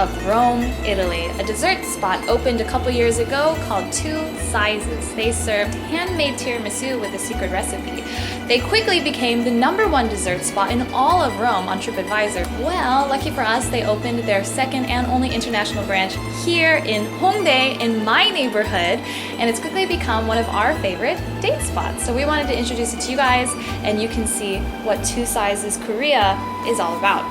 of Rome, Italy. A dessert spot opened a couple years ago called Two Sizes. They served handmade tiramisu with a secret recipe. They quickly became the #1 dessert spot in all of Rome on TripAdvisor. Well, lucky for us, they opened their second and only international branch here in Hongdae in my neighborhood, and it's quickly become one of our favorite date spots. So we wanted to introduce it to you guys, and you can see what Two Sizes Korea is all about.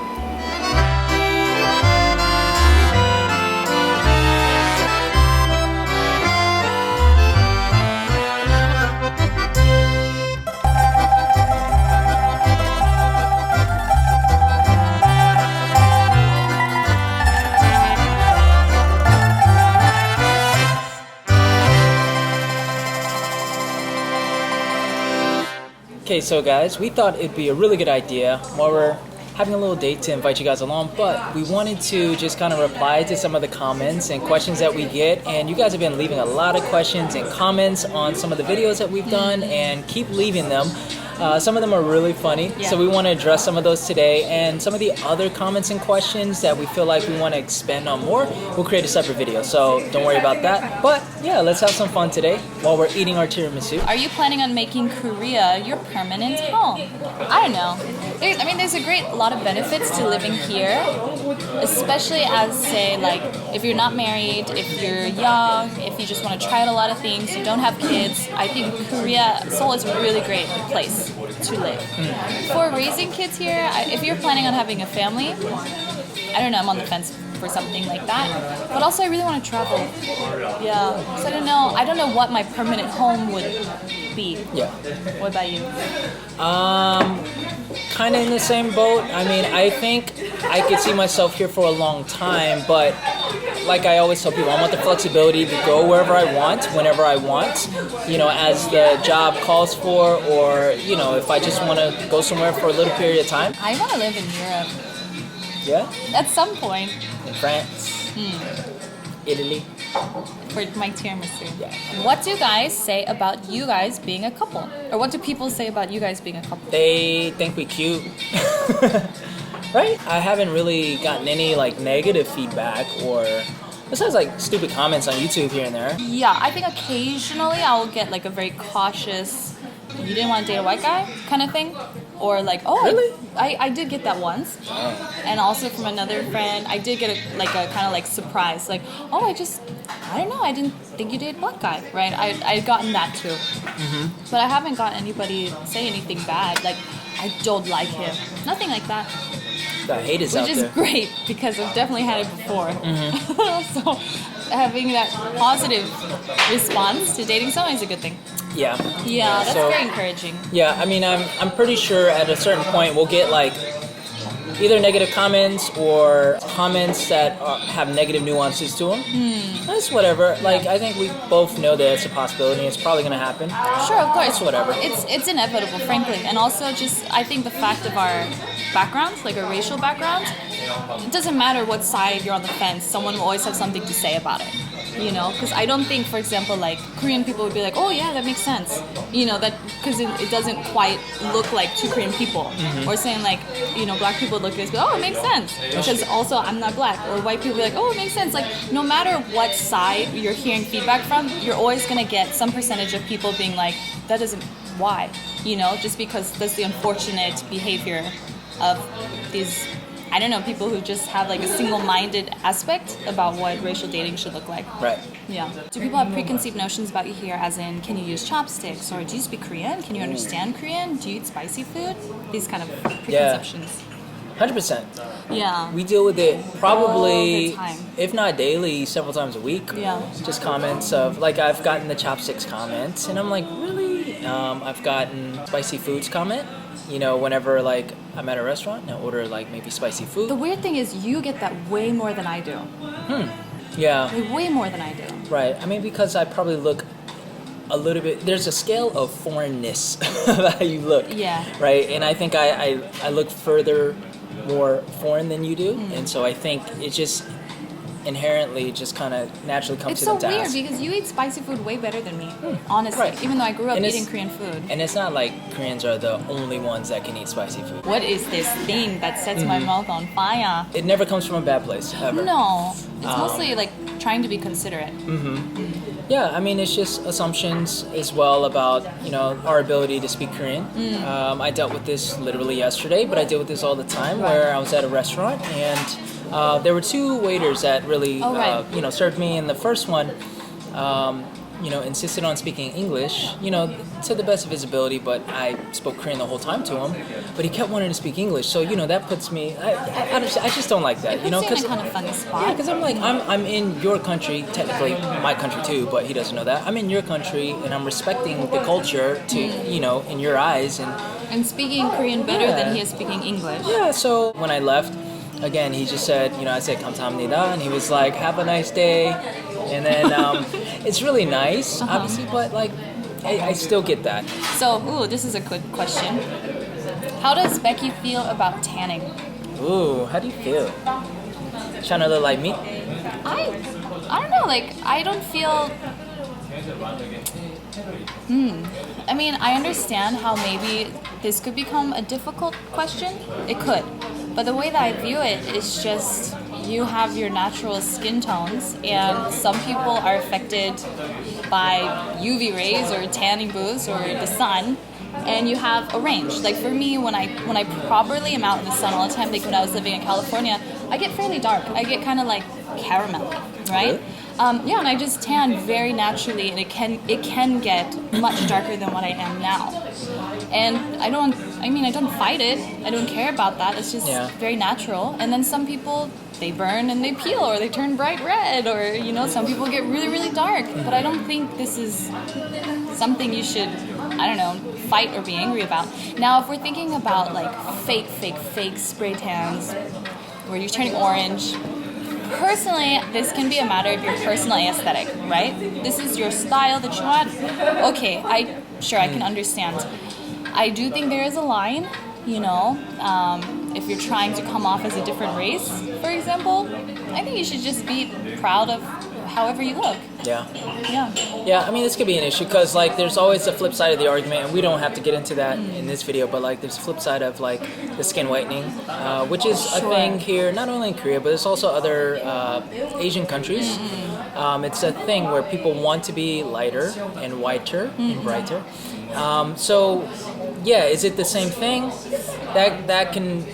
Okay, so guys, we thought it'd be a really good idea while we're having a little date to invite you guys along, but we wanted to just kind of reply to some of the comments and questions that we get, and you guys have been leaving a lot of questions and comments on some of the videos that we've done, and keep leaving them. Some of them are really funny, so we want to address some of those today, and some of the other comments and questions that we feel like we want to expand on more, we'll create a separate video, so don't worry about that. But yeah, let's have some fun today while we're eating our tiramisu. Are you planning on making Korea your permanent home? I don't know. There's a lot of benefits to living here, especially as, say, like, if you're not married, if you're young, if you just want to try out a lot of things, you don't have kids. I think Seoul is a really great place to live. For raising kids here, if you're planning on having a family, I don't know, I'm on the fence for something like that. But also I really want to travel. Yeah. So I don't know what my permanent home would be. Yeah. What about you? Kind of in the same boat. I mean, I think I could see myself here for a long time, but like I always tell people, I want the flexibility to go wherever I want, whenever I want, as the job calls for, or, if I just want to go somewhere for a little period of time. I want to live in Europe. Yeah? At some point. In France. Italy. For my tiramisu. Yeah. What do guys say about you guys being a couple? Or what do people say about you guys being a couple? They think we cute. Right? I haven't really gotten any negative feedback, or besides stupid comments on YouTube here and there. Yeah, I think occasionally I will get a very cautious, you didn't want to date a white guy kind of thing. Or really? I did get that once. Oh. And also from another friend, I did get a kind of surprise. I don't know, I didn't think you dated a black guy, right? I'd gotten that too. Mm-hmm. But I haven't got anybody say anything bad, I don't like him. Nothing like that. The hate is out there. Which is great, because I've definitely had it before. Mm-hmm. So having that positive response to dating someone is a good thing. Yeah. Yeah, that's very encouraging. Yeah, I'm pretty sure at a certain point we'll get either negative comments or comments that have negative nuances to them. That's whatever. I think we both know that it's a possibility. It's probably going to happen. Sure, of course. It's whatever. It's inevitable, frankly. And also I think the fact of our backgrounds, our racial backgrounds, it doesn't matter what side you're on the fence, someone will always have something to say about it. Because I don't think, for example, Korean people would be oh yeah, that makes sense. That because it doesn't quite look like two Korean people. Mm-hmm. Or saying black people look at this, but it makes sense. Because also I'm not black. Or white people be it makes sense. No matter what side you're hearing feedback from, you're always gonna get some percentage of people being that doesn't, why? Just because that's the unfortunate behavior of these, I don't know, people who just have a single-minded aspect about what racial dating should look like. Right. Yeah. Do people have preconceived notions about you here, as in, can you use chopsticks, or do you speak Korean? Can you understand Korean? Do you eat spicy food? These kind of preconceptions. 100%. Yeah. We deal with it probably, all the time. If not daily, several times a week. Yeah. Just comments of, I've gotten the chopsticks comments, and I'm really? I've gotten spicy foods comment. Whenever I'm at a restaurant and I order maybe spicy food. The weird thing is you get that way more than I do. Yeah. Way more than I do. Right. Because I probably look a little bit, there's a scale of foreignness of how you look. Yeah. Right. And I think I look more foreign than you do. And so I think it's just, inherently just kind of naturally come It's to so the task. weird because you eat spicy food way better than me, honestly. right. Even though I grew up And it's- eating Korean food. And it's not like Koreans are the only ones that can eat spicy food. What is this thing that sets my mouth on fire? It never comes from a bad place, ever. No, it's mostly like trying to be considerate. Yeah, I mean, it's just assumptions as well about, our ability to speak Korean. I dealt with this literally yesterday, but I deal with this all the time where I was at a restaurant and there were two waiters that really, served me. And the first one, insisted on speaking English, to the best of his ability, but I spoke Korean the whole time to him. But he kept wanting to speak English, so that puts me. I just don't like that, It puts you in a kind of funny spot. Yeah, because I'm like I'm in your country, technically my country too, but he doesn't know that. I'm in your country, and I'm respecting the culture to in your eyes, And speaking Korean better than he is speaking English. yeah. So when I left, again, he just said, I said 감사합니다, and he was like, have a nice day, and then it's really nice, obviously, but like I still get that. So, this is a good question. How does Becky feel about tanning? Ooh, how do you feel? Trying to look like me? I don't know, like I don't feel I mean, I understand how maybe this could become a difficult question. It could. But the way that I view it is just you have your natural skin tones and some people are affected by UV rays or tanning booths or the sun, and you have a range. Like for me, when I properly am out in the sun all the time, like when I was living in California, I get fairly dark. I get kind of like caramel, right? And I just tan very naturally, and it can get much darker than what I am now. And I don't fight it. I don't care about that. It's just very natural. And then some people, they burn and they peel, or they turn bright red, or some people get really, really dark. But I don't think this is something you should, fight or be angry about. Now, if we're thinking about like fake spray tans, where you're turning orange. Personally, this can be a matter of your personal aesthetic, right? This is your style that you want. Okay, I can understand. I do think there is a line, if you're trying to come off as a different race, for example, I think you should just be proud of however you look. Yeah. Yeah. I mean, this could be an issue because, like, there's always the flip side of the argument, and we don't have to get into that in this video, but, like, there's a flip side of, like, the skin whitening, which is a thing here, not only in Korea, but it's also other Asian countries. It's a thing where people want to be lighter and whiter and brighter. Is it the same thing? That can,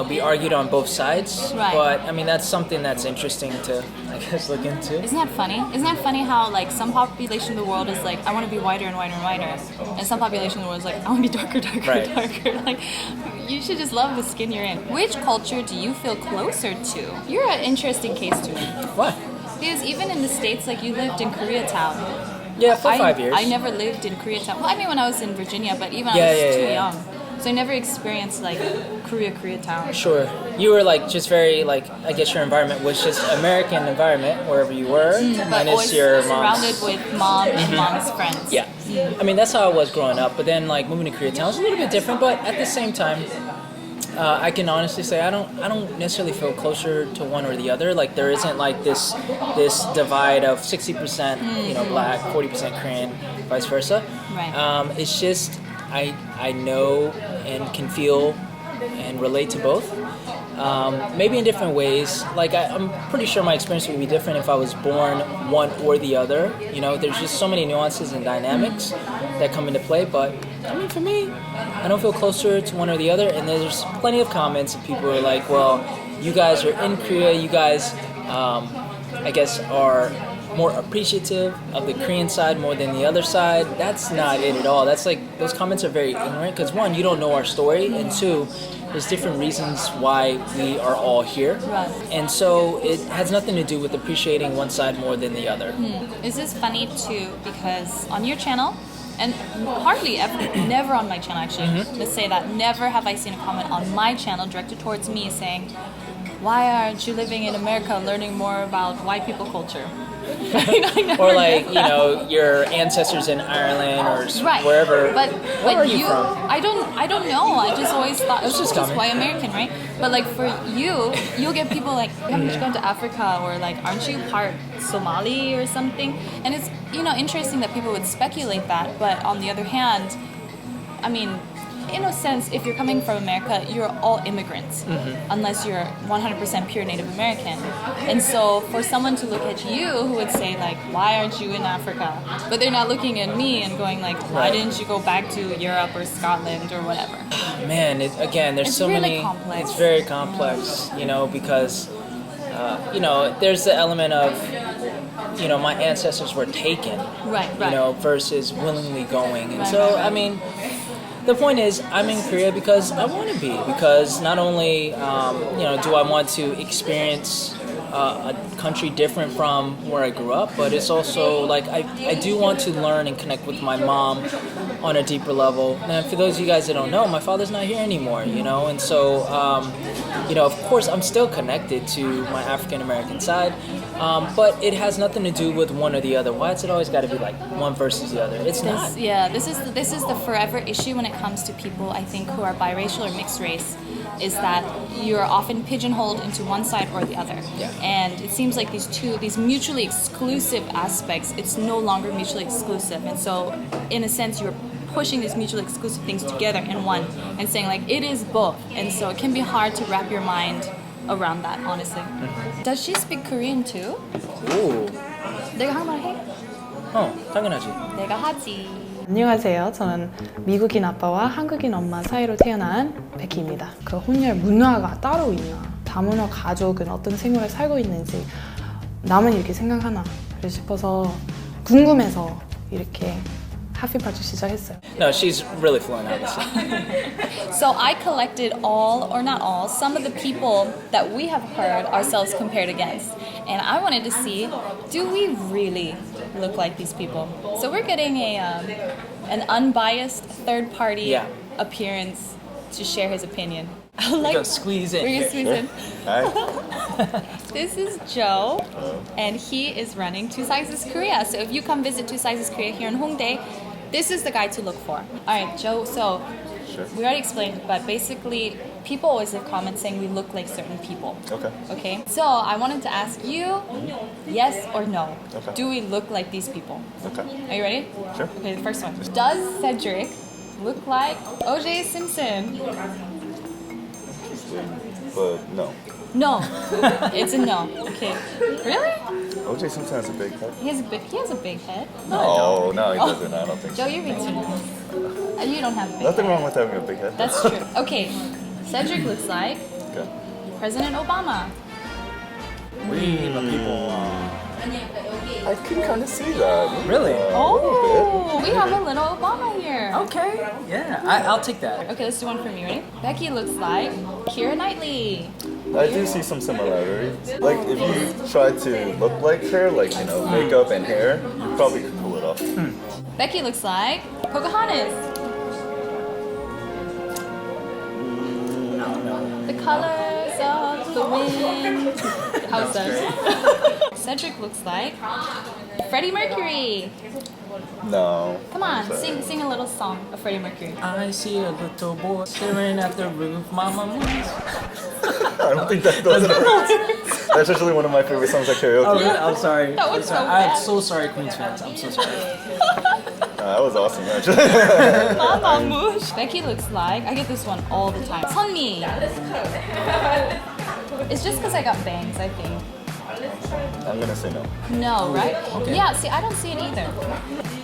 be argued on both sides. Right. But, I mean, that's something that's interesting to, I guess, look into. Isn't that funny? Isn't that funny how, like, some population of the world is like, I want to be whiter and whiter and whiter. And some population of the world is like, I want to be darker, Right. darker. Like, you should just love the skin you're in. Which culture do you feel closer to? You're an interesting case to me. Why? Because even in the States, like, you lived in Koreatown. Yeah, for 5 years. I never lived in Koreatown. Well, I mean, when I was in Virginia, but even I was too young. So I never experienced, like, Koreatown. Sure. You were, like, just very, like, I guess your environment was just American environment, wherever you were. But always your surrounded with mom and mom's friends. Yeah. I mean, that's how I was growing up. But then, like, moving to Koreatown was a little bit different. But at the same time, I can honestly say I don't necessarily feel closer to one or the other. Like, there isn't, like, this divide of 60% black, 40% Korean, vice versa. Right. It's just I know and can feel and relate to both. Maybe in different ways. Like, I'm pretty sure my experience would be different if I was born one or the other. There's just so many nuances and dynamics that come into play. But, I mean, for me, I don't feel closer to one or the other. And there's plenty of comments of people who are like, well, you guys are in Korea. You guys, I guess, are more appreciative of the Korean side more than the other side. That's not it at all. That's like, those comments are very ignorant because, one, you don't know our story, and two, there's different reasons why we are all here. Right. And so it has nothing to do with appreciating one side more than the other. Is this funny too? Because on your channel, and hardly ever, never on my channel actually, let's say that, never have I seen a comment on my channel directed towards me saying, why aren't you living in America learning more about white people culture? Or like, you know, your ancestors in Ireland or Right. wherever. But Where are you, you from? I don't know. I just always thought it was just coming. white American, right? But like for you, you'll get people like, haven't you gone to Africa, or like, aren't you part Somali or something? And it's, you know, interesting that people would speculate that. But on the other hand, I mean, in a sense, if you're coming from America, you're all immigrants, unless you're 100% pure Native American. And so for someone to look at you who would say like, why aren't you in Africa? But they're not looking at me and going like, why didn't you go back to Europe or Scotland or whatever? Man, again, there's It's so really many. complex. It's very complex, you know, because, you know, there's the element of, you know, my ancestors were taken, Right. you know, versus willingly going. And so, I mean, the point is, I'm in Korea because I want to be. Because not only, you know, do I want to experience a country different from where I grew up, but it's also like I do want to learn and connect with my mom on a deeper level. And for those of you guys that don't know, my father's not here anymore, you know, and so, you know, of course, I'm still connected to my African American side. But it has nothing to do with one or the other. Why has it always got to be like one versus the other? It's not. Yeah, this is the forever issue when it comes to people, I think, who are biracial or mixed race, is that you're often pigeonholed into one side or the other. Yeah. And it seems like these mutually exclusive aspects, it's no longer mutually exclusive. And so, in a sense, you're pushing these mutually exclusive things together in one and saying like, it is both. And so it can be hard to wrap your mind around that, honestly. Does she speak Korean too? Ooh. 내가 한말 해? 당연하지. 내가 하지. 안녕하세요. 저는 미국인 아빠와 한국인 엄마 사이로 태어난 베키입니다. 그 혼혈 문화가 따로 있나? 다문화 가족은 어떤 생활을 살고 있는지 나만 이렇게 생각하나? 그래 싶어서 궁금해서 이렇게 하피 파트 시작했어요. No, she's really fluent, obviously. So I collected all, or not all, some of the people that we have heard ourselves compared against. And I wanted to see, do we really look like these people? So we're getting an unbiased third-party appearance to share his opinion. We're gonna squeeze in. We're gonna squeeze in. Hi. This is Joe, and he is running Two Sizes Korea. So if you come visit Two Sizes Korea here in Hongdae, this is the guy to look for. All right, Joe, so we already explained, but basically people always leave comments saying we look like certain people. Okay. Okay, so I wanted to ask you, yes or no, Okay. do we look like these people? Okay. Are you ready? Sure. Okay, the first one. Does Cedric look like O.J. Simpson? But no. No. It's a no. Okay. Really? OJ Simpson has a big head. He has a big head. No, no, he doesn't. I don't think Joe, so. you're being too nice. You don't have a big Nothing head. wrong with having a big head. That's true. Okay. Cedric looks like Okay. President Obama. We the people. I can kind of see that. Really? Oh, we have a little Obama here. Okay. Yeah, I'll take that. Okay, let's do one from you. Ready? Becky looks like Keira Knightley. I do see some similarities. Like if you try to look like her, like you know, makeup and hair, you probably could pull it off. Becky looks like Pocahontas. The colors of the wind. How's that? Cedric looks like Freddie Mercury. No. Come on, sing a little song of Freddie Mercury. I see a little boy staring at the roof. Mama moves. I don't think that does it. That's actually one of my favorite songs at karaoke. Oh, really? I'm sorry. That was so I'm bad. so sorry, Queens fans. I'm so sorry. That was awesome, actually. Mama Moosh. Becky looks like, I get this one all the time. Sunmi. It's just because I got bangs, I think. I'm gonna say no. No, right? okay. Yeah, see, I don't see it either.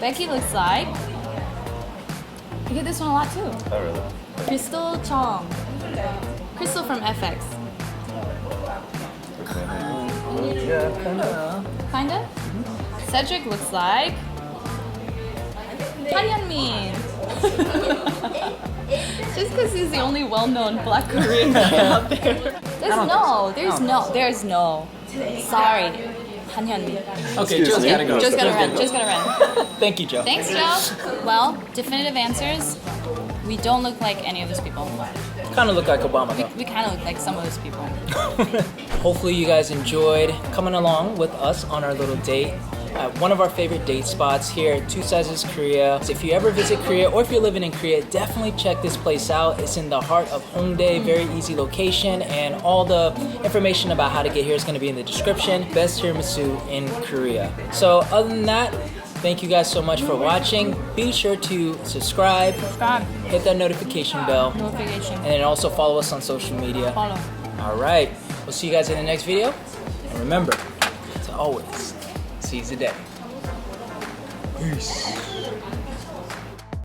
Becky looks like, I get this one a lot too. Not really. Crystal Chong. Crystal from FX. Okay. Yeah, kind of. Kinda? Cedric looks like Han Hyunmin. Just because he's the only well-known Black Korean guy out there. There's no. Sorry, Han Hyunmin. Okay, Excuse Joe's me. gotta go. Just gotta run. Thank you, Joe. Thanks, Joe. Well, definitive answers. We don't look like any of those people. Kind of look like Obama though. We kind of look like some of those people. Hopefully you guys enjoyed coming along with us on our little date at one of our favorite date spots here at Two Sizes Korea. So if you ever visit Korea or if you're living in Korea, definitely check this place out. It's in the heart of Hongdae, very easy location, and all the information about how to get here is going to be in the description. Best tiramisu in Korea. So other than that, thank you guys so much for watching. Be sure to subscribe, hit that notification bell, and then also follow us on social media. Follow. All right, we'll see you guys in the next video. And remember to always seize the day. Peace.